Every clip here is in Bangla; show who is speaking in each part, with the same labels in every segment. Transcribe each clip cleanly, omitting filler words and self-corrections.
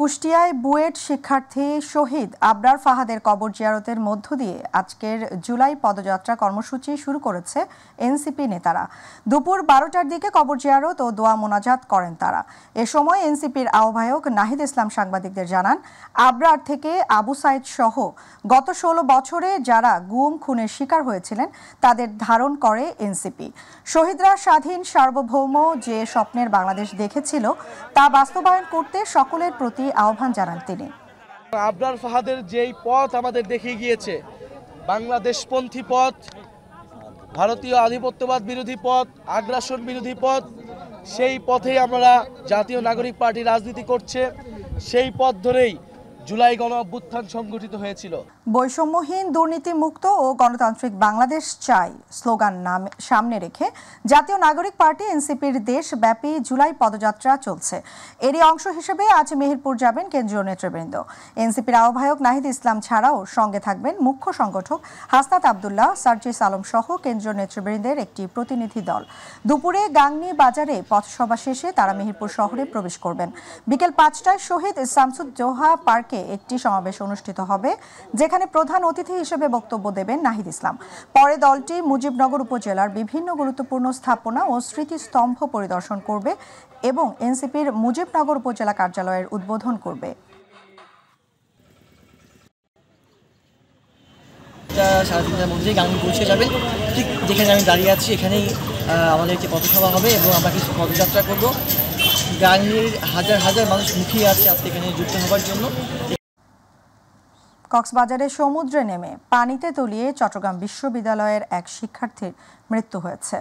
Speaker 1: কুষ্টিয়ায় বুয়েট শিক্ষার্থী শহীদ আবরার ফাহাদের কবর জিয়ারতের মধ্য দিয়ে আজকের জুলাই পদযাত্রা কর্মসূচি শুরু করেছে এনসিপি নেতারা। দুপুর 12টার দিকে কবর জিয়ারত ও দোয়া মোনাজাত করেন তারা। এ সময় এনসিপির আহ্বায়ক নাহিদ ইসলাম সাংবাদিকদের জানান, আবরার থেকে আবু সাইদ সহ গত 16 বছরে যারা গুম খুনের শিকার হয়েছিলেন তাদের ধারণ করে এনসিপি। শহীদরা স্বাধীন সার্বভৌম যে স্বপ্নের বাংলাদেশ দেখেছিল তা বাস্তবায়ন করতে সকলের প্রতি আহ্বান জানান তিনি।
Speaker 2: আবরার ফাহাদের যেই পথ আমাদের দেখিয়ে গিয়েছে, বাংলাদেশপন্থী পথ, ভারতীয় আধিপত্যবাদ বিরোধী পথ, আগ্রাসন বিরোধী পথ, সেই পথেই আমরা জাতীয় নাগরিক পার্টি রাজনীতি করছে। সেই পথ ধরেই জুলাই গণ অভ্যুত্থান সংগঠিত হয়েছিল।
Speaker 1: বৈষম্যহীন, দুর্নীতিমুক্ত ও গণতান্ত্রিক বাংলাদেশ চাই স্লোগান সামনে রেখে জাতীয় নাগরিক পার্টি এনসিপির দেশব্যাপী জুলাই পদযাত্রা চলছে। এরই অংশ হিসেবে আজ মেহেরপুর যাবেন কেন্দ্রীয় নেতৃবৃন্দ। এনসিপির আহ্বায়ক নাহিদ ইসলাম ছাড়াও সঙ্গে থাকবেন মুখ্য সংগঠক হাসনাত আবদুল্লাহ, সার্জিস আলম সহ কেন্দ্রীয় নেতৃবৃন্দের একটি প্রতিনিধি দল। দুপুরে গাংনী বাজারে পথসভা শেষে তারা মেহেরপুর শহরে প্রবেশ করবেন। বিকেল 5টায় শহীদ শামসুদ্দোহা পার্কে একটি সমাবেশ অনুষ্ঠিত হবে, যেখানে প্রধান অতিথি হিসেবে বক্তব্য দেবেন নাহিদ ইসলাম। পরে দলটি মুজিবনগর উপজেলার বিভিন্ন গুরুত্বপূর্ণ স্থাপনা ও স্মৃতিস্তম্ভ পরিদর্শন করবে এবং এনসিপির মুজিবনগর উপজেলা কার্যালয়ের উদ্বোধন করবে।
Speaker 3: সাড়ে 3টার মধ্যেই গাংনী পৌঁছে যাবেন। ঠিক যেখানে আমি দাঁড়িয়ে আছি এখানেই আমাদের একটি পথসভা হবে এবং আমরা কিছু পদযাত্রা করব। গাংনীর হাজার হাজার মানুষ মুখিয়ে আছে আজকে এখানে যুক্ত হওয়ার জন্য।
Speaker 1: কক্সবাজারে সমুদ্রে নেমে পানিতে তলিয়ে চট্টগ্রাম বিশ্ববিদ্যালয়ের এক শিক্ষার্থীর মৃত্যু হয়েছে।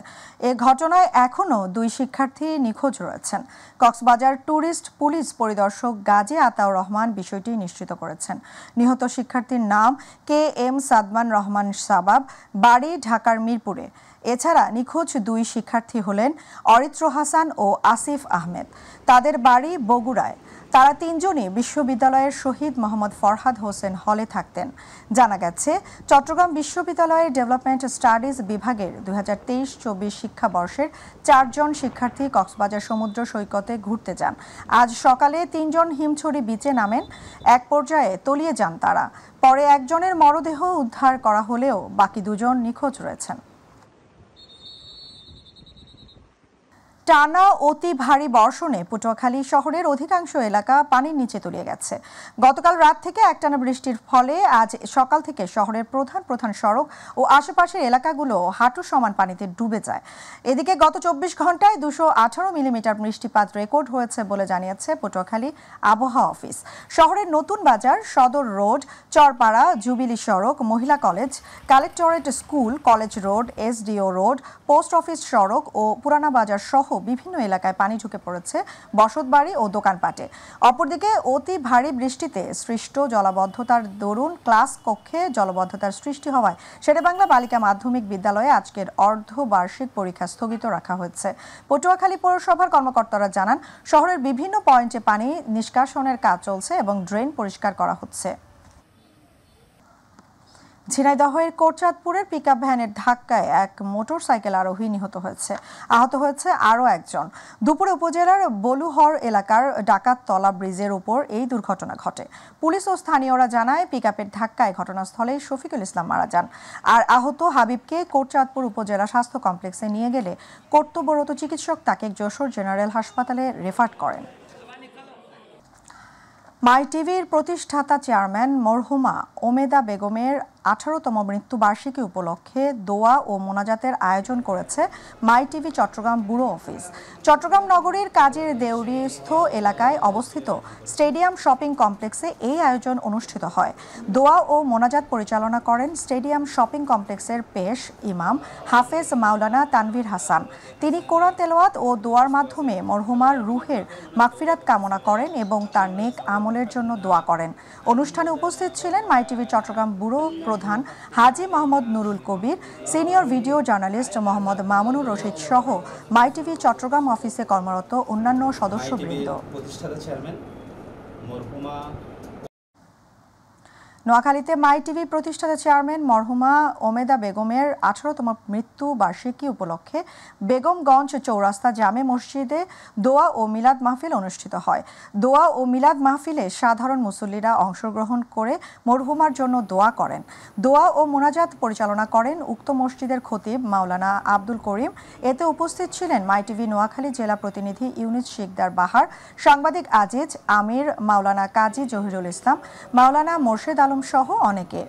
Speaker 1: এ ঘটনায় এখনও 2 শিক্ষার্থী নিখোঁজ রয়েছেন। কক্সবাজার ট্যুরিস্ট পুলিশ পরিদর্শক গাজী আতাউর রহমান বিষয়টি নিশ্চিত করেছেন। নিহত শিক্ষার্থীর নাম KM সাদমান রহমান সাবাব, বাড়ি ঢাকার মিরপুরে। এছাড়া নিখোঁজ 2 শিক্ষার্থী হলেন অরিত্র হাসান ও আসিফ আহমেদ। তাদের বাড়ি বগুড়ায়। তারা 3 জনই বিশ্ববিদ্যালয়ের শহীদ মোহাম্মদ ফরহাদ হোসেন হলে থাকতেন। জানা গেছে, চট্টগ্রাম বিশ্ববিদ্যালয়ের ডেভেলপমেন্ট স্টাডিজ বিভাগের 2023-24 শিক্ষাবর্ষের 4 জন শিক্ষার্থী কক্সবাজার সমুদ্র সৈকতে ঘুরতে যান। আজ সকালে 3 জন হিমছড়ি বিচে নামেন। এক পর্যায়ে তলিয়ে যান তারা। পরে একজনের মরদেহ উদ্ধার করা হলেও বাকি 2 জন নিখোঁজ রয়েছেন। টানা অতি ভারী বর্ষণে পটুয়াখালী শহরের অধিকাংশ এলাকা পানির নিচে তলিয়ে গেছে। গতকাল রাত থেকে একটানা বৃষ্টির ফলে আজ সকাল থেকে শহরের প্রধান সড়ক ও আশেপাশের এলাকাগুলো হাঁটু সমান পানিতে ডুবে যায়। এদিকে গত 24 ঘন্টায় 218 মিলিমিটার বৃষ্টিপাত রেকর্ড হয়েছে বলে জানিয়েছে পটুয়াখালী আবহাওয়া অফিস। শহরের নতুন বাজার, সদর রোড, চরপাড়া, জুবিলি সড়ক, মহিলা college, collectorate school, college road, SDO road, post office সড়ক ও পুরানা বাজার সহ বিভিন্ন এলাকায় পানি ঢুকে পড়েছে বসতবাড়ি ও দোকানপাটে। অপরদিকে অতি ভারী বৃষ্টিতে সৃষ্ট জলাবদ্ধতার দরুন ক্লাস কক্ষে জলবদ্ধতার সৃষ্টি হওয়ায় শেরেবাংলা বালিকা মাধ্যমিক বিদ্যালয়ে আজকের অর্ধবার্ষিক পরীক্ষা স্থগিত রাখা হয়েছে। পটুয়াখালী পৌরসভার কর্মকর্তারা জানান, শহরের বিভিন্ন পয়েন্টে পানি নিষ্কাশনের কাজ চলছে এবং ড্রেন পরিষ্কার করা হচ্ছে। ঝিনাইদহের কোটচাঁদপুরের পিকআপ ভ্যানের ধাক্কায় এক মোটরসাইকেল আরোহী নিহত হয়েছে। আহত হয়েছে আরও একজন। দুপুরে উপজেলার বলুহর এলাকার ডাকাততলা ব্রিজের উপর এই দুর্ঘটনা ঘটে। পুলিশ ও স্থানীয়রা জানায়, পিকআপের ধাক্কায় ঘটনাস্থলে শফিকুল ইসলাম মারা যান। আর আহত হাবিবকে কোটচাঁদপুর উপজেলা স্বাস্থ্য কমপ্লেক্সে নিয়ে গেলে কর্তব্যরত চিকিৎসক তাকে যশোর জেনারেল হাসপাতালে রেফার করেন। মাই টিভির প্রতিষ্ঠাতা চেয়ারম্যান মরহুমা ওমেদা বেগমের 18তম মৃত্যুবার্ষিকী উপলক্ষে দোয়া ও মোনাজাতের আয়োজন করেছে my TV Chittagong bureau office. Chittagong নগরীর কাজের দেউরিস্থ এলাকায় অবস্থিত স্টেডিয়াম শপিং কমপ্লেক্সে এই আয়োজন অনুষ্ঠিত হয়। দোয়া ও মোনাজাত পরিচালনা করেন স্টেডিয়াম শপিং কমপ্লেক্সের পেশ ইমাম হাফেজ মাওলানা তানভীর হাসান। তিনি কোরআন তেলাওয়াত ও দোয়ার মাধ্যমে মরহুমার রুহের মাগফিরাত কামনা করেন এবং তার নেক আমলের জন্য দোয়া করেন। অনুষ্ঠানে উপস্থিত ছিলেন মাই টিভি চট্টগ্রাম ব্যুরো প্রধান Haji Mohammad Nurul Kabir, senior video journalist Mohammad Mamunur Rashid সহ মাই টিভি চট্টগ্রাম অফিসে কর্মরত অন্যান্য সদস্যবৃন্দ। নোয়াখালীতে মাই টিভি প্রতিষ্ঠাতা চেয়ারম্যান মরহুমা ওমেদা বেগমের 18তম মৃত্যু বার্ষিকী উপলক্ষে বেগমগঞ্জ চৌরাস্তা জামে মসজিদে দোয়া ও মিলাদ মাহফিল অনুষ্ঠিত হয়। দোয়া ও মিলাদ মাহফিলে সাধারণ মুসল্লিরা অংশগ্রহণ করে মরহুমার জন্য দোয়া করেন। দোয়া ও মোনাজাত পরিচালনা করেন উক্ত মসজিদের খতিব মাওলানা আব্দুল করিম। এতে উপস্থিত ছিলেন মাই টিভি নোয়াখালী জেলা প্রতিনিধি ইউনিস শিকদার বাহার, সাংবাদিক আজিজ আমির, মাওলানা কাজী জহিরুল ইসলাম, মাওলানা মোর্শেদ আলম সহ অনেকে।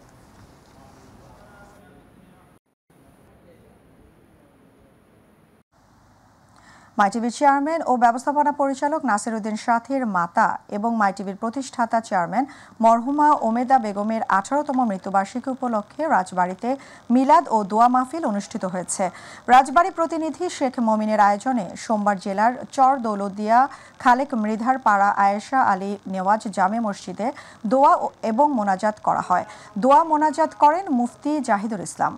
Speaker 1: মাই টিভির চেয়ারম্যান ও ব্যবস্থাপনা পরিচালক নাসির উদ্দিন সাথীর মাতা এবং মাই টিভির প্রতিষ্ঠাতা চেয়ারম্যান মরহুমা ওমেদা বেগমের 18তম মৃত্যুবার্ষিকী উপলক্ষে রাজবাড়ীতে মিলাদ ও দোয়া মাহফিল অনুষ্ঠিত হয়েছে। রাজবাড়ী প্রতিনিধি শেখ মমিনের আয়োজনে সোমবার জেলার চর দৌলতদিয়া খালেক মৃধার পাড়া আয়েশা আলী নেওয়াজ জামে মসজিদে দোয়া এবং মোনাজাত করা হয়। দোয়া মোনাজাত করেন মুফতি জাহিদুল ইসলাম।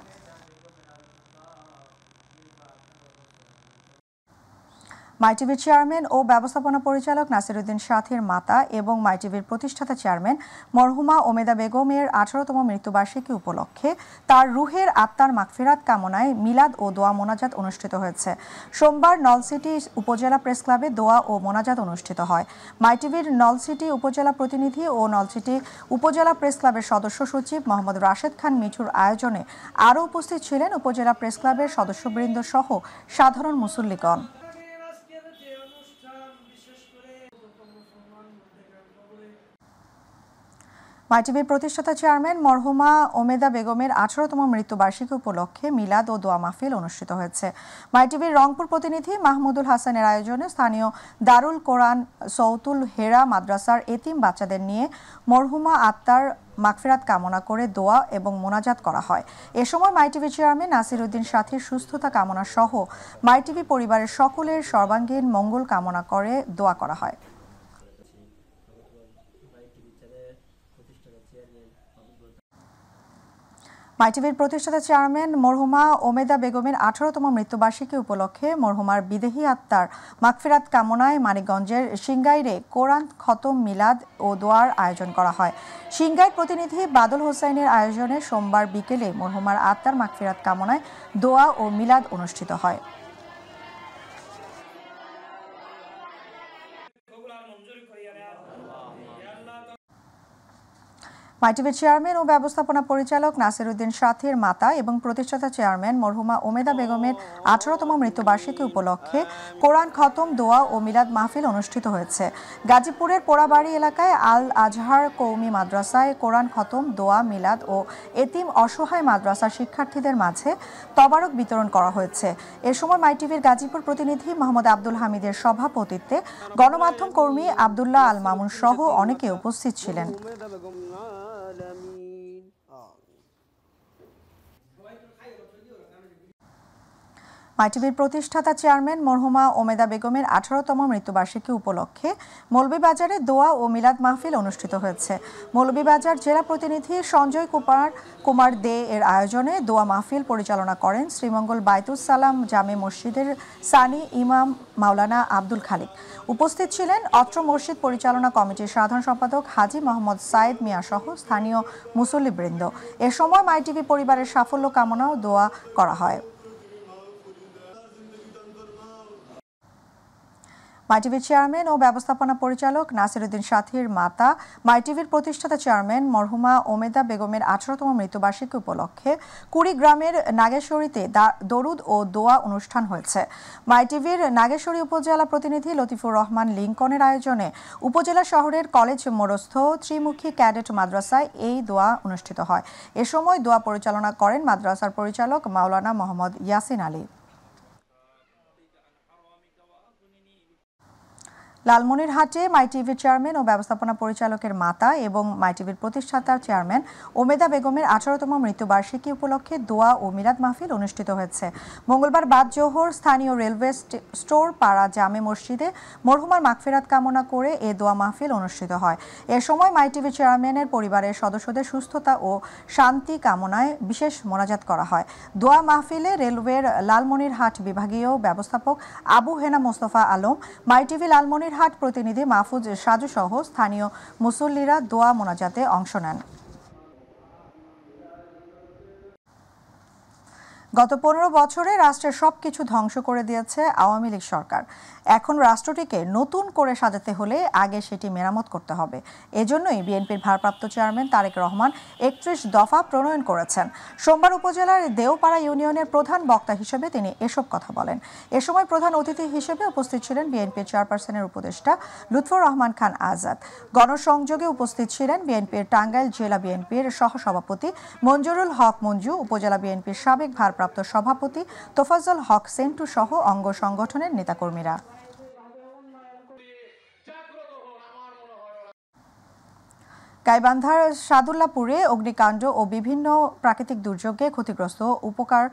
Speaker 1: মাই টিভির চেয়ারম্যান ও ব্যবস্থাপনা পরিচালক নাসির উদ্দিন সাথীর মাতা এবং মাই টিভির প্রতিষ্ঠাতা চেয়ারম্যান মরহুমা ওমেদা বেগমের 18তম মৃত্যুবার্ষিকী উপলক্ষে তার রুহের আত্মার মাগফিরাত কামনায় মিলাদ ও দোয়া মোনাজাত অনুষ্ঠিত হয়েছে। সোমবার নলসিটি উপজেলা প্রেস ক্লাবে দোয়া ও মোনাজাত অনুষ্ঠিত হয়। মাই টিভির নলসিটি উপজেলা প্রতিনিধি ও নলসিটি উপজেলা প্রেস ক্লাবের সদস্য সচিব মোহাম্মদ রাশেদ খান মিঠুর আয়োজনে আরও উপস্থিত ছিলেন উপজেলা প্রেস ক্লাবের সদস্যবৃন্দ সহ সাধারণ মুসল্লিগণ। মাই টিভির প্রতিষ্ঠাতা চেয়ারম্যান মরহুমা ওমেদা বেগমের 18তম মৃত্যুবার্ষিকী উপলক্ষে মিলাদ ও দোয়া মাহফিল অনুষ্ঠিত হয়েছে। মাই টিভির রংপুর প্রতিনিধি মাহমুদুল হাসানের আয়োজনে স্থানীয় দারুল কোরআন সৌতুল হেরা মাদ্রাসার এতিম বাচ্চাদের নিয়ে মরহুমা আত্মার মাগফিরাত কামনা করে দোয়া এবং মোনাজাত করা হয়। এ সময় মাই টিভি চেয়ারম্যান নাসির উদ্দিন সাথীর সুস্থতা কামনা সহ মাই টিভি পরিবারের সকলের সর্বাঙ্গীন মঙ্গল কামনা করে দোয়া করা হয়। মাই টিভির প্রতিষ্ঠাতা চেয়ারম্যান মরহুমা ওমেদা বেগমের 18তম মৃত্যুবার্ষিকী উপলক্ষে মরহুমার বিদেহী আত্মার মাগফিরাত কামনায় মানিকগঞ্জের সিংগাইরে কোরআন খতম মিলাদ ও দোয়ার আয়োজন করা হয়। সিংগাইর প্রতিনিধি বাদল হোসাইনের আয়োজনে সোমবার বিকেলে মরহুমার আত্মার মাগফিরাত কামনায় দোয়া ও মিলাদ অনুষ্ঠিত হয়। মাই টিভির চেয়ারম্যান ও ব্যবস্থাপনা পরিচালক নাসির উদ্দিন সাথীর মাতা এবং প্রতিষ্ঠাতা চেয়ারম্যান মরহুমা ওমেদা বেগমের 18তম মৃত্যুবার্ষিকী উপলক্ষে কোরআন খতম দোয়া ও মিলাদ মাহফিল অনুষ্ঠিত হয়েছে। গাজীপুরের পোড়াবাড়ি এলাকায় আল আজহার কৌমি মাদ্রাসায় কোরআন খতম দোয়া মিলাদ ও এতিম অসহায় মাদ্রাসার শিক্ষার্থীদের মাঝে তবারক বিতরণ করা হয়েছে। এ সময় মাই টিভির গাজীপুর প্রতিনিধি মোহাম্মদ আব্দুল হামিদের সভাপতিত্বে গণমাধ্যম কর্মী আব্দুল্লাহ আল মামুন সহ অনেকে উপস্থিত ছিলেন। মাই টিভির প্রতিষ্ঠাতা চেয়ারম্যান মরহুমা ওমেদা বেগমের 18তম মৃত্যুবার্ষিকী উপলক্ষে মৌলভীবাজারে দোয়া ও মিলাদ মাহফিল অনুষ্ঠিত হয়েছে। মৌলভীবাজার জেলা প্রতিনিধি সঞ্জয় কুমার দে এর আয়োজনে দোয়া মাহফিল পরিচালনা করেন শ্রীমঙ্গল বাইতুস সালাম জামে মসজিদের সানি ইমাম মাওলানা আব্দুল খালিক। উপস্থিত ছিলেন অত্র মসজিদ পরিচালনা কমিটির সাধারণ সম্পাদক হাজি মোহাম্মদ সাইদ মিয়া সহ স্থানীয় মুসল্লিবৃন্দ। এ সময় মাই টিভি পরিবারের সাফল্য কামনা ও দোয়া করা হয়। মাই টিভির চেয়ারম্যান ও ব্যবস্থাপনা পরিচালক নাসির উদ্দিন সাথীর মাতা মাই টিভির প্রতিষ্ঠাতা চেয়ারম্যান মরহুমা ওমেদা বেগমের 18তম মৃত্যুবার্ষিকী উপলক্ষে কুড়িগ্রামের নাগেশ্বরীতে দরুদ ও দোয়া অনুষ্ঠান হয়েছে। মাই টিভির নাগেশ্বরী উপজেলা প্রতিনিধি লতিফুর রহমান লিঙ্কনের আয়োজনে উপজেলা শহরের কলেজ মোড়স্থ ত্রিমুখী ক্যাডেট মাদ্রাসায় এই দোয়া অনুষ্ঠিত হয়। এ সময় দোয়া পরিচালনা করেন মাদ্রাসার পরিচালক মাওলানা মোহাম্মদ ইয়াসিন আলী। লালমনিরহাটে মাই টিভির চেয়ারম্যান ও ব্যবস্থাপনা পরিচালকের মাতা এবং মাই টিভির প্রতিষ্ঠাতা চেয়ারম্যান ওমেদা বেগমের 18তম মৃত্যুবার্ষিকী উপলক্ষে দোয়া ও মিলাদ মাহফিল অনুষ্ঠিত হয়েছে। মঙ্গলবার বাদ জোহর স্থানীয় রেলওয়ে স্টোর পাড়া জামে মসজিদে মরহুমার মাগফিরাত কামনা করে এ দোয়া মাহফিল অনুষ্ঠিত হয়। এ সময় মাই টিভির চেয়ারম্যানের পরিবারের সদস্যদের সুস্থতা ও শান্তি কামনায় বিশেষ মোনাজাত করা হয়। দোয়া মাহফিলে রেলওয়ের লালমনিরহাট বিভাগীয় ব্যবস্থাপক আবু হেনা মোস্তফা আলম, মাই টিভি লালমনিরহাট প্রতিনিধি মাহফুজ সাজু সহ স্থানীয় মুসল্লিরা দোয়া মোনাজাতে অংশ নেন। গত 15 বছরে রাষ্ট্রের সবকিছু ধ্বংস করে দিয়েছে আওয়ামী লীগ সরকার। এখন রাষ্ট্রটিকে নতুন করে সাজাতে হলে আগে সেটি মেরামত করতে হবে। এজন্যই বিএনপির ভারপ্রাপ্ত চেয়ারম্যান তারেক রহমান 31 দফা প্রণয়ন করেছেন। সোমবার উপজেলার দেওপাড়া ইউনিয়নের প্রধান বক্তা হিসেবে তিনি এসব কথা বলেন। এ সময় প্রধান অতিথি হিসেবে উপস্থিত ছিলেন বিএনপির চেয়ারপারসনের উপদেষ্টা লুৎফর রহমান খান আজাদ। গণসংযোগে উপস্থিত ছিলেন বিএনপির টাঙ্গাইল জেলা বিএনপির সহসভাপতি মঞ্জুরুল হক মঞ্জু, উপজেলা বিএনপির সাবেক ভারপ্রাপ্ত সভাপতি তোফাজ্জল হক সেন্টু সহ অঙ্গ সংগঠনের নেতাকর্মীরা। গাইবান্ধার সাদুল্লাপুরে অগ্নিকাণ্ড ও বিভিন্ন প্রাকৃতিক দুর্যোগে ক্ষতিগ্রস্ত উপকার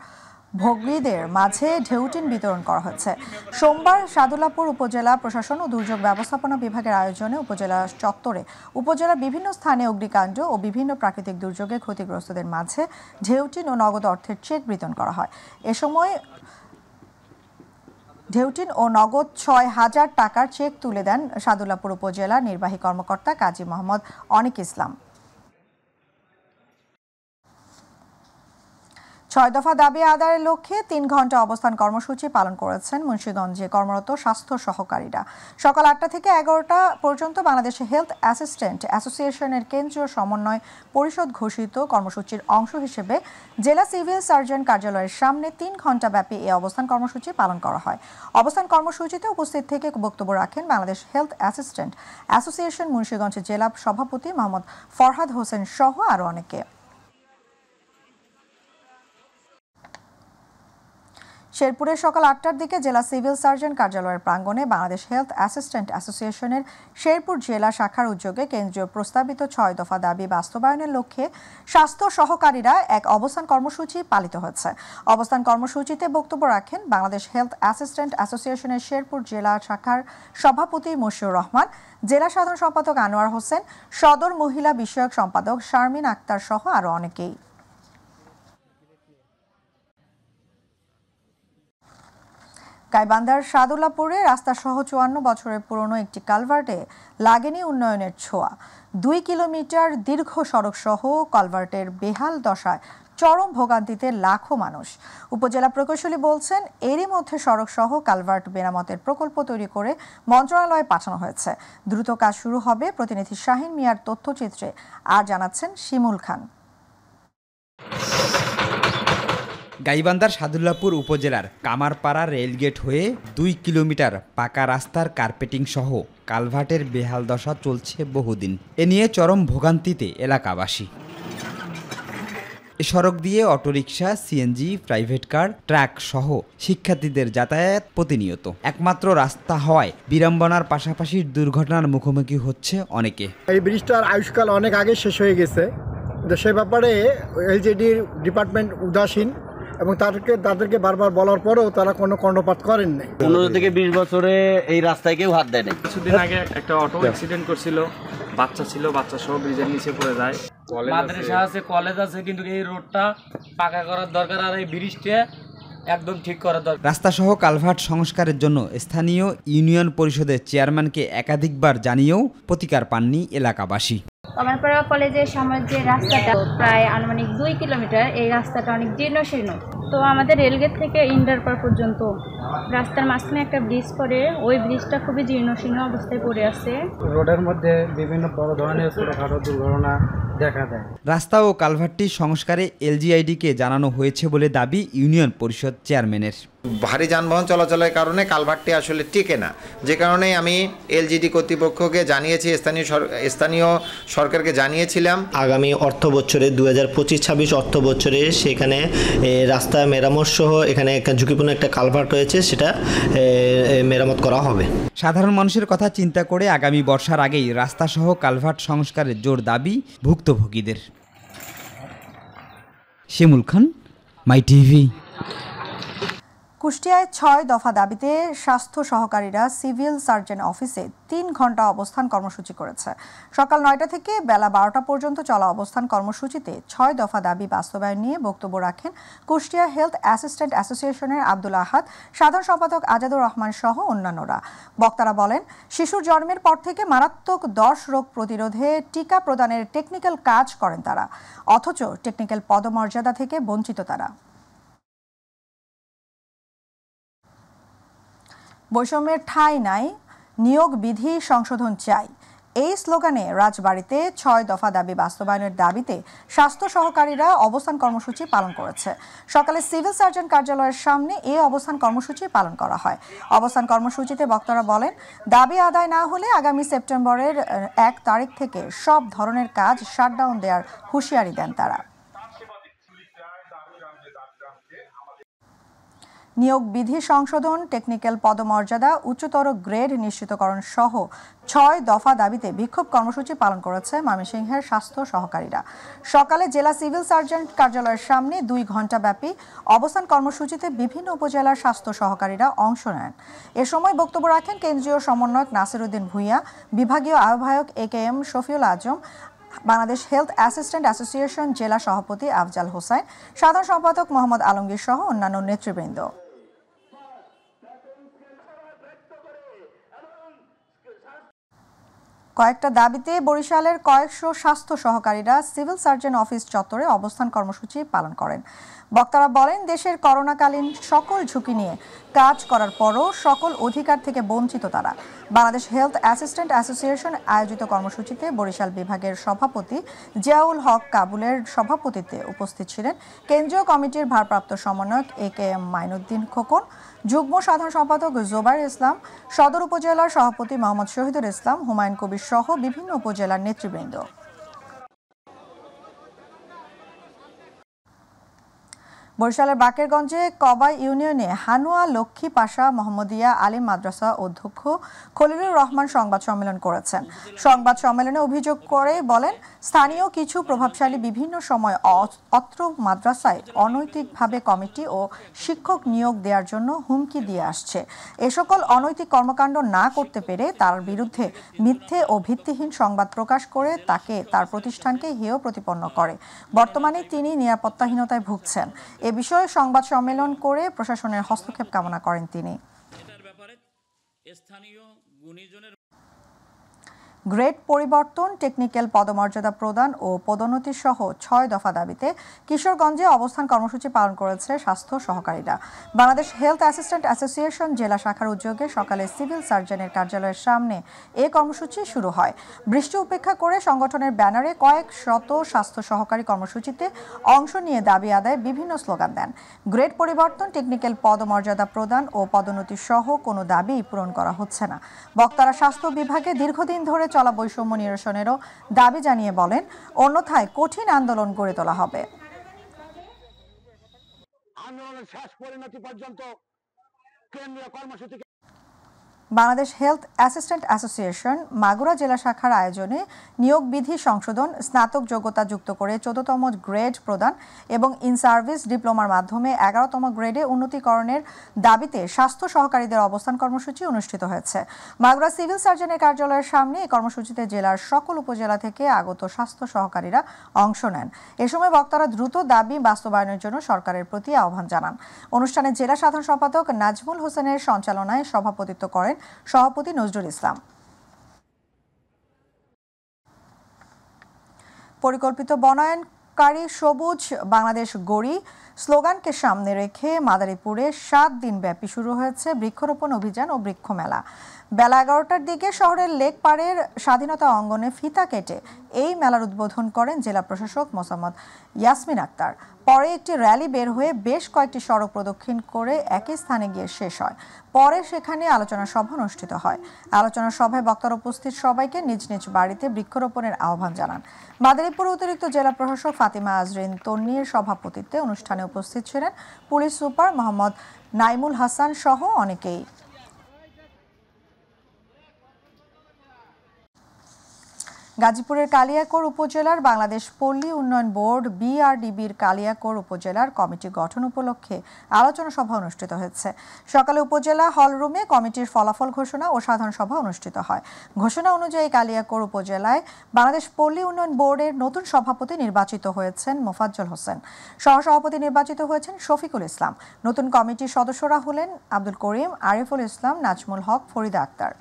Speaker 1: ভোগীদের মাঝে ঢেউটিন বিতরণ করা হচ্ছে। সোমবার সাদুল্লাপুর উপজেলা প্রশাসন ও দুর্যোগ ব্যবস্থাপনা বিভাগের আয়োজনে উপজেলা চত্বরে উপজেলার বিভিন্ন স্থানে অগ্নিকাণ্ড ও বিভিন্ন প্রাকৃতিক দুর্যোগে ক্ষতিগ্রস্তদের মাঝে ঢেউটিন ও নগদ অর্থের চেক বিতরণ করা হয়। এ সময় ঢেউটিন ও নগদ ৬,০০০ টাকার চেক তুলে দেন সাদুল্লাপুর উপজেলা নির্বাহী কর্মকর্তা কাজী মোহাম্মদ অনিক ইসলাম। ৬ দফা দাবি আদায়ের লক্ষ্যে ৩ ঘণ্টা অবস্থান কর্মসূচি পালন করেছেন মুন্সিগঞ্জে কর্মরত স্বাস্থ্য সহকারীরা। সকাল ৮টা থেকে ১১টা পর্যন্ত বাংলাদেশ হেলথ অ্যাসিস্ট্যান্ট অ্যাসোসিয়েশনের কেন্দ্রীয় সমন্বয় পরিষদ ঘোষিত কর্মসূচির অংশ হিসেবে জেলা সিভিল সার্জন কার্যালয়ের সামনে ৩ ঘণ্টা ব্যাপী এই অবস্থান কর্মসূচি পালন করা হয়। অবস্থান কর্মসূচিতে উপস্থিত থেকে বক্তব্য রাখেন Bangladesh health assistant association Munshiganj জেলা সভাপতি মোহাম্মদ ফরহাদ হোসেন সহ আরও অনেকে। শেরপুরে সকাল ৮টার দিকে জেলা সিভিল সার্জন কার্যালয়ের প্রাঙ্গণে বাংলাদেশ হেলথ অ্যাসিস্ট্যান্ট অ্যাসোসিয়েশনের শেরপুর জেলা শাখার উদ্যোগে কেন্দ্রীয় প্রস্তাবিত ৬ দফা দাবি বাস্তবায়নের লক্ষ্যে স্বাস্থ্য সহকারীরা এক অবস্থান কর্মসূচি পালিত হয়েছে। অবস্থান কর্মসূচিতে বক্তব্য রাখেন বাংলাদেশ হেলথ অ্যাসিস্ট্যান্ট অ্যাসোসিয়েশনের শেরপুর জেলা শাখার সভাপতি মশিউর রহমান, জেলা সাধারণ সম্পাদক আনোয়ার হোসেন, সদর মহিলা বিষয়ক সম্পাদক শারমিন আক্তার সহ আরও অনেকেই। গাইবান্ধার সাদুল্লাপুরে রাস্তাসহ ৫৪ বছরের পুরনো একটি কালভার্টে লাগেনি উন্নয়নের ছোঁয়া। ২ কিলোমিটার দীর্ঘ সড়কসহ কালভার্টের বেহাল দশায় চরম ভোগান্তিতে লাখো মানুষ। উপজেলা প্রকৌশলী বলছেন, এরই মধ্যে সড়কসহ কালভার্ট মেরামতের প্রকল্প তৈরি করে মন্ত্রণালয়ে পাঠানো হয়েছে। দ্রুত কাজ শুরু হবে। প্রতিনিধি শাহিন মিয়ার তথ্যচিত্রে আর জানাচ্ছেন শিমুল খান।
Speaker 4: গাইবান্ধার সাদুল্লাপুর উপজেলার কামারপাড়া রেলগেট হয়ে ২ কিলোমিটার পাকা রাস্তার কার্পেটিং সহ কালভার্টের বেহাল দশা চলছে বহুদিন। এ নিয়ে চরম ভোগান্তিতে এলাকাবাসী। এ সড়ক দিয়ে autorickshaw, CNG, private car, truck সহ শিক্ষার্থীদের যাতায়াত প্রতিনিয়ত। একমাত্র রাস্তা হওয়ায় বিড়ম্বনার পাশাপাশি দুর্ঘটনার মুখোমুখি হচ্ছে অনেকে।
Speaker 5: এই ব্রিজটার আয়ুষ্কাল অনেক আগে শেষ হয়ে গেছে, সে ব্যাপারে এলজিডির ডিপার্টমেন্ট উদাসীন এবং তাদেরকে বারবার বলার পরেও তারা কোনো কর্ণপাত করেন নাই।
Speaker 6: 15 থেকে 20 বছরে এই রাস্তায় কেউ হাত দেয় নাই।
Speaker 7: কিছুদিন আগে একটা অটো অ্যাক্সিডেন্ট করছিল, বাচ্চা ছিল, বাচ্চা সহ ব্রিজের নিচে পড়ে যায়। মাদ্রাসা আছে, কলেজ আছে, কিন্তু এই রোডটা পাকা করার দরকার আর এই ব্রিজটা একদম ঠিক করার দরকার।
Speaker 4: রাস্তা সহ কালভার্ট সংস্কারের জন্য স্থানীয় ইউনিয়ন পরিষদের চেয়ারম্যানকে একাধিকবার জানিয়েও প্রতিকার পাননি এলাকাবাসী।
Speaker 8: কামারপাড়া কলেজের সামনে যে রাস্তাটা প্রায় আনুমানিক 2 কিলোমিটার, এই রাস্তাটা অনেক জীর্ণশীর্ণ। তো আমাদের রেলগেট থেকে ইন্ডারপাড় পর্যন্ত রাস্তার মাঝখানে একটা ব্রিজ পড়ে, ওই ব্রিজটা খুবই জীর্ণশীর্ণ অবস্থায় পড়ে আছে।
Speaker 9: রোডের মধ্যে বিভিন্ন বড় ধরনের ছোটখাটো দুর্ঘটনা দেখা দেয়।
Speaker 4: রাস্তা ও কালভার্টটি সংস্কারে এলজিআইডিকে জানানো হয়েছে বলে দাবি ইউনিয়ন পরিষদ চেয়ারম্যানের।
Speaker 10: ভারী যানবাহন চলাচলের কারণে কালভার্টটি আসলে টিকে না, যে কারণে আমি এলজিডি কর্তৃপক্ষকে জানিয়েছি, স্থানীয় সরকারকে জানিয়েছিলাম।
Speaker 11: আগামী অর্থ বছরে 2025-26 অর্থ বছরে সেখানে রাস্তা মেরামত সহ এখানে একটা ঝুঁকিপূর্ণ একটা কালভার্ট রয়েছে, সেটা মেরামত করা হবে।
Speaker 4: সাধারণ মানুষের কথা চিন্তা করে আগামী বর্ষার আগেই রাস্তা সহ কালভার্ট সংস্কারের জোর দাবি ভুক্তভোগীদের। শিমুল খান, মাই টিভি।
Speaker 1: কুষ্টিয়ায় ৬ দফা দাবিতে স্বাস্থ্য সহকারীরা সিভিল সার্জন অফিসে ৩ ঘণ্টা অবস্থান কর্মসূচি করেছে। সকাল ৯টা থেকে বেলা ১২টা পর্যন্ত চলা অবস্থান কর্মসূচিতে ৬ দফা দাবি বাস্তবায়ন নিয়ে বক্তব্য রাখেন কুষ্টিয়া হেলথ অ্যাসিস্ট্যান্ট অ্যাসোসিয়েশনের আব্দুল আহাদ, সাধারণ সম্পাদক আজাদুর রহমান সহ অন্যান্যরা। বক্তারা বলেন, শিশুর জন্মের পর থেকে মারাত্মক 10 রোগ প্রতিরোধে টিকা প্রদানের টেকনিক্যাল কাজ করেন তারা, অথচ টেকনিক্যাল পদমর্যাদা থেকে বঞ্চিত তারা। বৈষম্যের ঠাঁই নাই, নিয়োগ বিধি সংশোধন চাই, এই স্লোগানে রাজবাড়ীতে ৬ দফা দাবি বাস্তবায়নের দাবিতে স্বাস্থ্য সহকারীরা অবস্থান কর্মসূচি পালন করেছে। সকালে সিভিল সার্জন কার্যালয়ের সামনে এই অবস্থান কর্মসূচি পালন করা হয়। অবস্থান কর্মসূচিতে বক্তারা বলেন, দাবি আদায় না হলে আগামী সেপ্টেম্বরের ১ তারিখ থেকে সব ধরনের কাজ শাটডাউন দেওয়ার হুঁশিয়ারি দেন তারা। নিয়োগ বিধি সংশোধন, টেকনিক্যাল পদমর্যাদা, উচ্চতর গ্রেড নিশ্চিতকরণ সহ ৬ দফা দাবিতে বিক্ষোভ কর্মসূচি পালন করেছে ময়মনসিংহের স্বাস্থ্য সহকারীরা। সকালে জেলা সিভিল সার্জন কার্যালয়ের সামনে ২ ঘণ্টা ব্যাপী অবস্থান কর্মসূচিতে বিভিন্ন উপজেলার স্বাস্থ্য সহকারীরা অংশ নেন। এ সময় বক্তব্য রাখেন কেন্দ্রীয় সমন্বয়ক নাসির উদ্দিন ভূঁইয়া, বিভাগীয় আহ্বায়ক AKM শফিউল আজম, বাংলাদেশ হেলথ অ্যাসিস্ট্যান্ট অ্যাসোসিয়েশন জেলা সভাপতি আফজাল হোসাইন, সাধারণ সম্পাদক মোহাম্মদ আলমগীর সহ অন্যান্য নেতৃবৃন্দ। কয়েকটা দাবিতে বরিশালের কয়েকশো স্বাস্থ্য সহকারীরা সিভিল সার্জন অফিস চত্বরে অবস্থান কর্মসূচি পালন করেন। বক্তারা বলেন, দেশের করোনাকালীন সকল ঝুঁকি নিয়ে কাজ করার পরও সকল অধিকার থেকে বঞ্চিত তারা। বাংলাদেশ হেলথ অ্যাসিস্ট্যান্ট অ্যাসোসিয়েশন আয়োজিত কর্মসূচিতে বরিশাল বিভাগের সভাপতি জিয়াউল হক কাবুলের সভাপতিত্বে উপস্থিত ছিলেন কেন্দ্রীয় কমিটির ভারপ্রাপ্ত সমন্বয়ক AKM মাইনুদ্দিন খোকন, যুগ্ম সাধারণ সম্পাদক জোবাইর ইসলাম, সদর উপজেলার সভাপতি মোহাম্মদ শহীদুল ইসলাম, হুমায়ুন কবির সহ বিভিন্ন উপজেলার নেতৃবৃন্দ। বরিশালের বাকেরগঞ্জে কবাই ইউনিয়নে হানুয়া লক্ষ্মী পাশা মোহাম্মদিয়া আলিম মাদ্রাসা অধ্যক্ষ খলিলুর রহমান সংবাদ সম্মেলন করেছেন। সংবাদ সম্মেলনে অভিযোগ করে বলেন, স্থানীয় কিছু প্রভাবশালী বিভিন্ন সময় অত্র মাদ্রাসায় অনৈতিকভাবে কমিটি ও শিক্ষক নিয়োগ দেওয়ার জন্য হুমকি দিয়ে আসছে। এ সকল অনৈতিক কর্মকাণ্ড না করতে পেরে তার বিরুদ্ধে মিথ্যে ও ভিত্তিহীন সংবাদ প্রকাশ করে তাকে তার প্রতিষ্ঠানকে হেয় প্রতিপন্ন করে। বর্তমানে তিনি নিরাপত্তাহীনতায় ভুগছেন। এ বিষয়ে সংবাদ সম্মেলন করে প্রশাসনের হস্তক্ষেপ কামনা করেন তিনি। গ্রেড পরিবর্তন, টেকনিক্যাল পদমর্যাদা প্রদান ও পদোন্নতি সহ ৬ দফা দাবিতে কিশোরগঞ্জে অবস্থান কর্মসূচি পালন করেছে স্বাস্থ্য সহকারীরা। বাংলাদেশ হেলথ অ্যাসিস্ট্যান্ট অ্যাসোসিয়েশন জেলা শাখার উদ্যোগে সকালে সিভিল সার্জনের কার্যালয়ের সামনে এ কর্মসূচি শুরু হয়। বৃষ্টি উপেক্ষা করে সংগঠনের ব্যানারে কয়েক শত স্বাস্থ্য সহকারী কর্মসূচিতে অংশ নিয়ে দাবি আদায়ে বিভিন্ন স্লোগান দেন। গ্রেড পরিবর্তন, টেকনিক্যাল পদমর্যাদা প্রদান ও পদোন্নতি সহ কোনো দাবি পূরণ করা হচ্ছে না। বক্তারা স্বাস্থ্য বিভাগে দীর্ঘদিন ধরে চলা বৈষম্য নিরসনেরও দাবি জানিয়ে বলেন, অন্যথায় কঠিন আন্দোলন গড়ে তোলা হবে। আন্দোলনের শেষ পরিণতি পর্যন্ত কেন্দ্রীয় কর্মসূচি Bangladesh health assistant association Magura জেলা শাখার আয়োজনে নিয়োগ বিধি সংশোধন, স্নাতক যোগ্যতা যুক্ত করে 14তম গ্রেড প্রদান এবং ইন সার্ভিস ডিপ্লোমার মাধ্যমে 11তম গ্রেডে উন্নতিকরণের দাবিতে স্বাস্থ্য সহকারীদের অবস্থান কর্মসূচি অনুষ্ঠিত হয়েছে। মাগুরা সিভিল সার্জনের কার্যালয়ের সামনে এই কর্মসূচিতে জেলার সকল উপজেলা থেকে আগত স্বাস্থ্য সহকারীরা অংশ নেন। এ সময় বক্তারা দ্রুত দাবি বাস্তবায়নের জন্য সরকারের প্রতি আহ্বান জানান। অনুষ্ঠানে জেলা সাধারণ সম্পাদক নাজমুল হোসেনের সঞ্চালনায় সভাপতিত্ব করেন সভাপতি নজরুল ইসলাম। পরিকল্পিত বনায়নকারী সবুজ বাংলাদেশ গড়ি স্লোগানকে সামনে রেখে মাদারীপুরে 7 দিন ব্যাপী শুরু হয়েছে বৃক্ষরোপণ অভিযান ও বৃক্ষ মেলা। বেলা 11টার দিকে শহরের লেক পাড়ের স্বাধীনতা অঙ্গনে ফিতা কেটে এই মেলার উদ্বোধন করেন জেলা প্রশাসক মোসাম্মদ ইয়াসমিন আক্তার। পরে একটি র্যালি বের হয়ে বেশ কয়েকটি সড়ক প্রদক্ষিণ করে একই স্থানে গিয়ে শেষ হয়। পরে সেখানে আলোচনা সভা অনুষ্ঠিত হয়। আলোচনা সভায় বক্তারা উপস্থিত সবাইকে নিজ নিজ বাড়িতে বৃক্ষরোপণের আহ্বান জানান। মাদারীপুর অতিরিক্ত জেলা প্রশাসক ফাতিমা আজরিন তন্নির সভাপতিত্বে অনুষ্ঠানে উপস্থিত ছিলেন পুলিশ সুপার মোহাম্মদ নাইমুল হাসান সহ অনেকেই। গাজীপুরের কালিয়াকৈর উপজেলার বাংলাদেশ পল্লী উন্নয়ন বোর্ড BRDBর কালিয়াকৈর উপজেলার কমিটি গঠন উপলক্ষে আলোচনা সভা অনুষ্ঠিত হয়েছে। সকালে উপজেলা হলরুমে কমিটির ফলাফল ঘোষণা ও সাধারণ সভা অনুষ্ঠিত হয়। ঘোষণা অনুযায়ী কালিয়াকৈর উপজেলায় বাংলাদেশ পল্লী উন্নয়ন বোর্ডের নতুন সভাপতি নির্বাচিত হয়েছেন মোফাজ্জল হোসেন। সহসভাপতি নির্বাচিত হয়েছেন শফিকুল ইসলাম। নতুন কমিটির সদস্যরা হলেন আব্দুল করিম, আরিফুল ইসলাম, নাজমুল হক, ফরিদা আক্তার।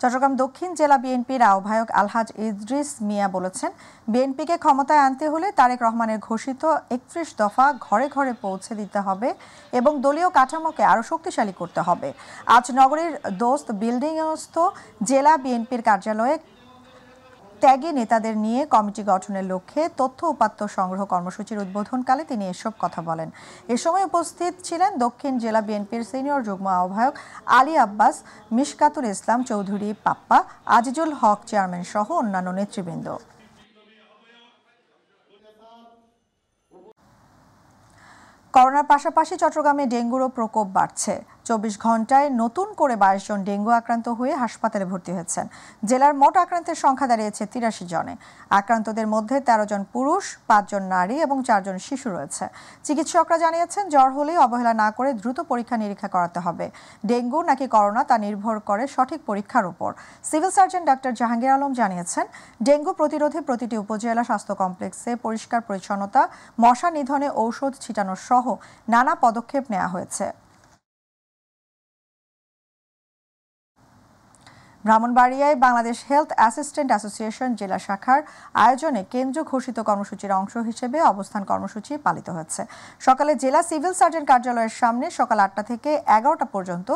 Speaker 1: চট্টগ্রাম দক্ষিণ জেলা বিএনপির আহ্বায়ক আলহাজ ইদ্রিস মিয়া বলেছেন, বিএনপিকে ক্ষমতায় আনতে হলে তারেক রহমানের ঘোষিত 31 দফা ঘরে ঘরে পৌঁছে দিতে হবে এবং দলীয় কাঠামোকে আরও শক্তিশালী করতে হবে। আজ নগরীর দোস্ত বিল্ডিংস্থ জেলা বিএনপির কার্যালয়ে ত্যাগী নেতাদের নিয়ে কমিটি গঠনের লক্ষ্যে তথ্য উপাত্ত সংগ্রহ কর্মসূচির উদ্বোধনকালে তিনি এসব কথা বলেন। এ সময় উপস্থিত ছিলেন দক্ষিণ জেলা বিএনপির সিনিয়র যুগ্ম আহ্বায়ক আলী আব্বাস, মিশকাতুল ইসলাম চৌধুরী পাপ্পা, আজিজুল হক চেয়ারম্যান সহ অন্যান্য নেতৃবৃন্দ। করোনার পাশাপাশি চট্টগ্রামে ডেঙ্গুরও প্রকোপ বাড়ছে। 24 ঘন্টায় নতুন করে 22 জন ডেঙ্গু আক্রান্ত হয়ে হাসপাতালে ভর্তি হয়েছেন। জেলার মোট আক্রান্তের সংখ্যা দাঁড়িয়েছে 83 জনে। আক্রান্তদের মধ্যে 13 জন পুরুষ, 5 জন নারী এবং 4 জন শিশু রয়েছে। চিকিৎসকরা জানিয়েছেন, জ্বর হলেই অবহেলা না করে দ্রুত পরীক্ষা নিরীক্ষা করাতে হবে। ডেঙ্গু নাকি করোনা তা নির্ভর করে সঠিক পরীক্ষার উপর। Civil surgeon doctor Jahangir Alam জানিয়েছেন, ডেঙ্গু প্রতিরোধে প্রতিটি উপজেলা স্বাস্থ্য কমপ্লেক্সে পরিষ্কার পরিচ্ছন্নতা, মশা নিধনে ঔষধ ছিটানো সহ নানা পদক্ষেপ নেওয়া হয়েছে। ব্রাহ্মণবাড়িয়ায় বাংলাদেশ হেলথ অ্যাসিস্ট্যান্ট অ্যাসোসিয়েশন জেলা শাখার আয়োজনে কেন্দ্র ঘোষিত কর্মসূচির অংশ হিসেবে অবস্থান কর্মসূচি পালিত হয়েছে। সকালে জেলা সিভিল সার্জন কার্যালয়ের সামনে সকাল 8টা থেকে 11টা পর্যন্ত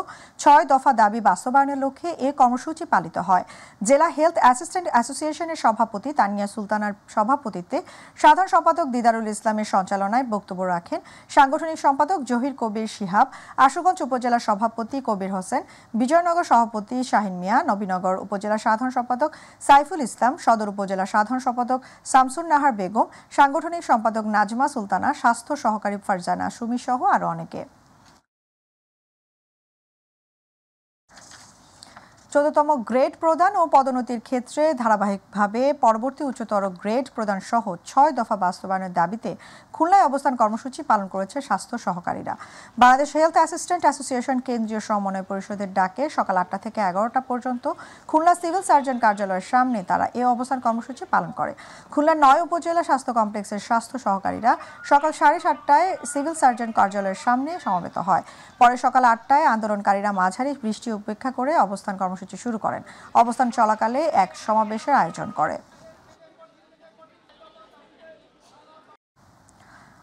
Speaker 1: 6 দফা দাবি বাস্তবায়নের লক্ষ্যে এ কর্মসূচি পালিত হয়। জেলা হেলথ অ্যাসিস্ট্যান্ট অ্যাসোসিয়েশনের সভাপতি তানিয়া সুলতানার সভাপতিত্বে সাধারণ সম্পাদক দিদারুল ইসলামের সঞ্চালনায় বক্তব্য রাখেন সাংগঠনিক সম্পাদক জহির কবির শিহাব, আশুগঞ্জ উপজেলা সভাপতি কবির হোসেন, বিজয়নগর সভাপতি শাহিন মিয়া, নবীনগর উপজেলা সাধারণ সম্পাদক সাইফুল ইসলাম, সদর উপজেলা সাধারণ সম্পাদক শামসুন নাহার বেগম, সাংগঠনিক সম্পাদক নাজমা সুলতানা, স্বাস্থ্য সহকারী ফারজানা সুমি সহ আরো অনেকে। 14তম গ্রেড প্রদান ও পদোন্নতির ক্ষেত্রে ধারাবাহিকভাবে পরবর্তী উচ্চতর গ্রেড প্রদান সহ 6 দফা বাস্তবায়নের দাবিতে খুলনায় অবস্থান কর্মসূচি পালন করেছে স্বাস্থ্য সহকারীরা। বাংলাদেশ হেলথ অ্যাসিস্ট্যান্ট অ্যাসোসিয়েশন কেন্দ্রীয় সমন্বয় পরিষদের ডাকে সকাল 8টা থেকে 11টা পর্যন্ত খুলনা সিভিল সার্জন কার্যালয়ের সামনে তারা এই অবস্থান কর্মসূচি পালন করে। খুলনার 9 উপজেলা স্বাস্থ্য কমপ্লেক্সের স্বাস্থ্য সহকারীরা সকাল 7:30টায় সিভিল সার্জন কার্যালয়ের সামনে সমবেত হয়। পরে সকাল 8টায় আন্দোলনকারীরা মাঝারি বৃষ্টি উপেক্ষা করে অবস্থান কর্মসূচি শুরু করেন। অবস্থান চলাকালে এক সমাবেশের আয়োজন করে।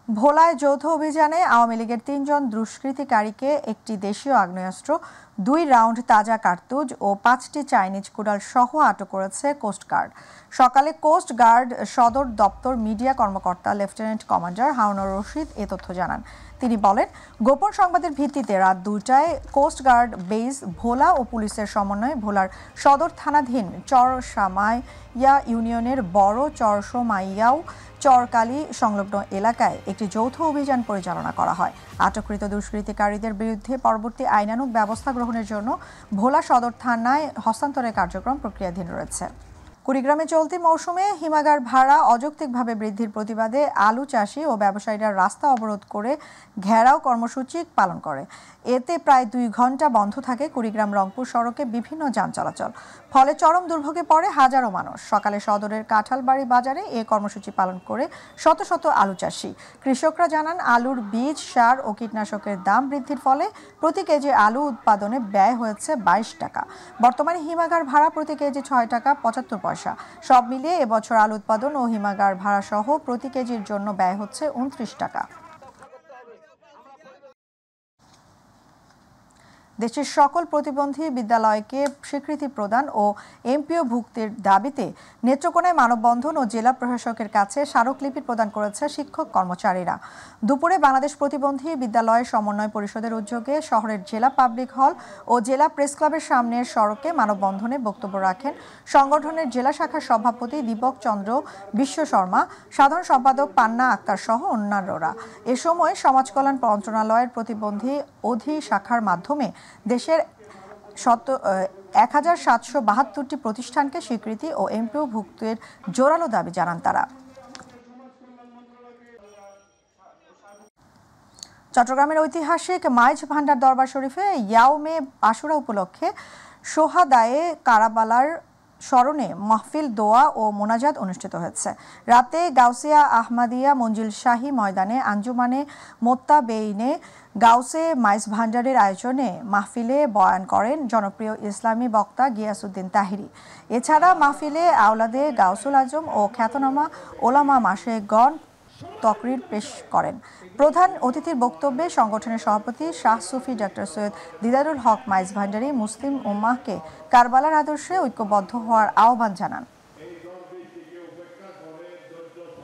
Speaker 1: ভোলায় যৌথ অভিযানে আওয়ামী লীগের 3 জন দুষ্কৃতিকারীকে একটি দেশীয় আগ্নেয়াস্ত্র, 2 রাউন্ড তাজা কার্তুজ ও 5টি চাইনিজ কুড়াল সহ আটক করেছে কোস্টগার্ড। সকালে কোস্টগার্ড সদর দপ্তর মিডিয়া কর্মকর্তা লেফটেন্যান্ট কমান্ডার হারুনুর রশিদ এ তথ্য জানান। তিনি বলেন, গোপন সংবাদের ভিত্তিতে রাত 2টায় কোস্টগার্ড বেস ভোলা ও পুলিশের সমন্বয়ে ভোলার সদর থানাধীন চরসামাইয়া ইউনিয়নের বড় চরসমাইয়াও চরকালী সংলগ্ন এলাকায় একটি যৌথ অভিযান পরিচালনা করা হয়। আটককৃত দুষ্কৃতিকারীদের বিরুদ্ধে পরবর্তী আইনানুগ ব্যবস্থা গ্রহণের জন্য ভোলা সদর থানায় হস্তান্তরের কার্যক্রম প্রক্রিয়াধীন রয়েছে। কুড়িগ্রামে চলতি মৌসুমে হিমাগার ভাড়া অযৌক্তিকভাবে বৃদ্ধির প্রতিবাদে আলু চাষি ও ব্যবসায়ীরা রাস্তা অবরোধ করে ঘেরাও কর্মসূচি পালন করে। এতে প্রায় 2 ঘন্টা বন্ধ থাকে কুড়িগ্রাম রংপুর সড়কে বিভিন্ন যান চলাচল। ফলে চরম দুর্ভোগে পড়ে হাজারো মানুষ। সকালে সদরের কাঁঠালবাড়ি বাজারে এ কর্মসূচি পালন করে শত শত আলু চাষি। কৃষকরা জানান, আলুর বীজ, সার ও কীটনাশকের দাম বৃদ্ধির ফলে প্রতি কেজি আলু উৎপাদনে ব্যয় হয়েছে 22 টাকা। বর্তমানে হিমাগার ভাড়া প্রতি কেজি 6 টাকা 75 পয়সা। সব মিলিয়ে এবছর আলু উৎপাদন ও হিমাগার ভাড়া সহ প্রতি কেজির জন্য ব্যয় হচ্ছে 29 টাকা। দেশের সকল প্রতিবন্ধী বিদ্যালয়কে স্বীকৃতি প্রদান ও এমপিও ভুক্তির দাবিতে নেত্রকোনায় মানববন্ধন ও জেলা প্রশাসকের কাছে স্মারকলিপি প্রদান করেছে শিক্ষক কর্মচারীরা। দুপুরে বাংলাদেশ প্রতিবন্ধী বিদ্যালয় সমন্বয় পরিষদের উদ্যোগে শহরের জেলা পাবলিক হল ও জেলা প্রেস ক্লাবের সামনের সড়কে মানববন্ধনে বক্তব্য রাখেন সংগঠনের জেলা শাখার সভাপতি দীপক চন্দ্র বিশ্ব শর্মা, সাধারণ সম্পাদক পান্না আক্তার সহ অন্যান্যরা। এ সময় সমাজ কল্যাণ মন্ত্রণালয়ের প্রতিবন্ধী অধি শাখার মাধ্যমে দেশের 1772টি প্রতিষ্ঠানকে স্বীকৃতি ও এমপিও ভুক্তির জোরালো দাবি জানান তারা। চট্টগ্রামের ঐতিহাসিক মাইজ ভান্ডার দরবার শরীফে ইয়াউমে আশুরা উপলক্ষে সোহাদায়ে কারাবালার স্মরণে মাহফিল দোয়া ও মোনাজাত অনুষ্ঠিত হয়েছে। রাতে গাউসিয়া আহমদিয়া মঞ্জিল শাহী ময়দানে আঞ্জুমানে মোত্তাবেইনে গাউসে মাইজ ভান্ডারের আয়োজনে মাহফিলে বয়ান করেন জনপ্রিয় ইসলামী বক্তা গিয়াসউদ্দিন তাহিরি। এছাড়া মাহফিলে আওলাদে গাউসুল আজম ও খ্যাতনামা ওলামা মাশেখগণ তকরির পেশ করেন। প্রধান অতিথির বক্তব্যে সংগঠনের সভাপতি শাহ সুফি ডক্টর সৈয়দ দিদারুল হক মাইজ ভান্ডারী মুসলিম উম্মাহকে কারবালার আদর্শে ঐক্যবদ্ধ হওয়ার আহ্বান জানান।